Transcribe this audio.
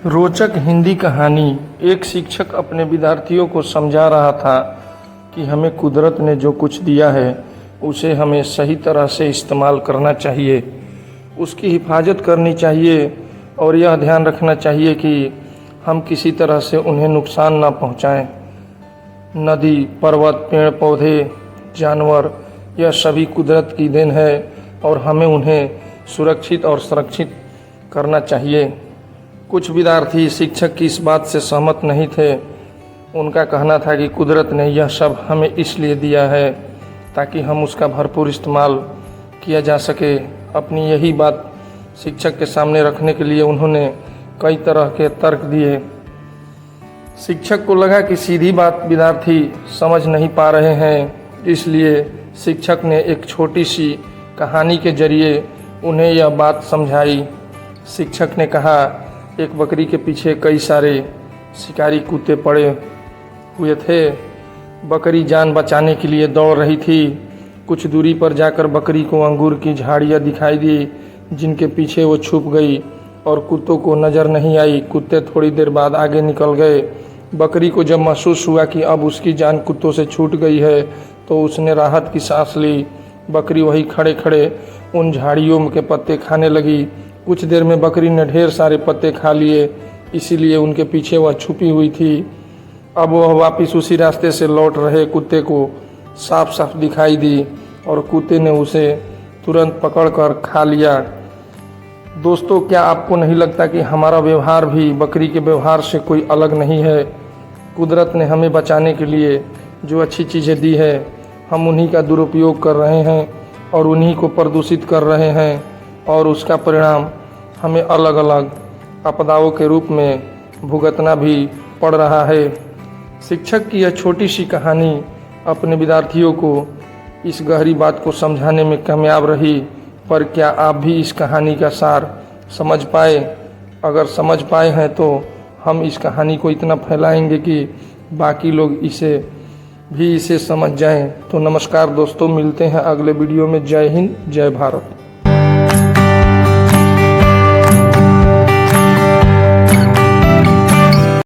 रोचक हिंदी कहानी। एक शिक्षक अपने विद्यार्थियों को समझा रहा था कि हमें कुदरत ने जो कुछ दिया है उसे हमें सही तरह से इस्तेमाल करना चाहिए, उसकी हिफाजत करनी चाहिए और यह ध्यान रखना चाहिए कि हम किसी तरह से उन्हें नुकसान ना पहुंचाएं। नदी, पर्वत, पेड़ पौधे, जानवर, यह सभी कुदरत की देन है और हमें उन्हें सुरक्षित और संरक्षित करना चाहिए। कुछ विद्यार्थी शिक्षक की इस बात से सहमत नहीं थे। उनका कहना था कि कुदरत ने यह सब हमें इसलिए दिया है ताकि हम उसका भरपूर इस्तेमाल किया जा सके। अपनी यही बात शिक्षक के सामने रखने के लिए उन्होंने कई तरह के तर्क दिए। शिक्षक को लगा कि सीधी बात विद्यार्थी समझ नहीं पा रहे हैं, इसलिए शिक्षक ने एक छोटी सी कहानी के जरिए उन्हें यह बात समझाई। शिक्षक ने कहा, एक बकरी के पीछे कई सारे शिकारी कुत्ते पड़े हुए थे। बकरी जान बचाने के लिए दौड़ रही थी। कुछ दूरी पर जाकर बकरी को अंगूर की झाड़ियाँ दिखाई दी जिनके पीछे वो छुप गई और कुत्तों को नज़र नहीं आई। कुत्ते थोड़ी देर बाद आगे निकल गए। बकरी को जब महसूस हुआ कि अब उसकी जान कुत्तों से छूट गई है तो उसने राहत की सांस ली। बकरी वहीं खड़े खड़े उन झाड़ियों के पत्ते खाने लगी। कुछ देर में बकरी ने ढेर सारे पत्ते खा लिए, इसीलिए उनके पीछे वह छुपी हुई थी। अब वह वापस उसी रास्ते से लौट रहे कुत्ते को साफ साफ दिखाई दी और कुत्ते ने उसे तुरंत पकड़कर खा लिया। दोस्तों, क्या आपको नहीं लगता कि हमारा व्यवहार भी बकरी के व्यवहार से कोई अलग नहीं है? कुदरत ने हमें बचाने के लिए जो अच्छी चीज़ें दी है, हम उन्हीं का दुरुपयोग कर रहे हैं और उन्हीं को प्रदूषित कर रहे हैं और उसका परिणाम हमें अलग अलग आपदाओं के रूप में भुगतना भी पड़ रहा है। शिक्षक की यह छोटी सी कहानी अपने विद्यार्थियों को इस गहरी बात को समझाने में कामयाब रही। पर क्या आप भी इस कहानी का सार समझ पाए? अगर समझ पाए हैं तो हम इस कहानी को इतना फैलाएंगे कि बाकी लोग इसे समझ जाएं। तो नमस्कार दोस्तों, मिलते हैं अगले वीडियो में। जय हिंद, जय भारत।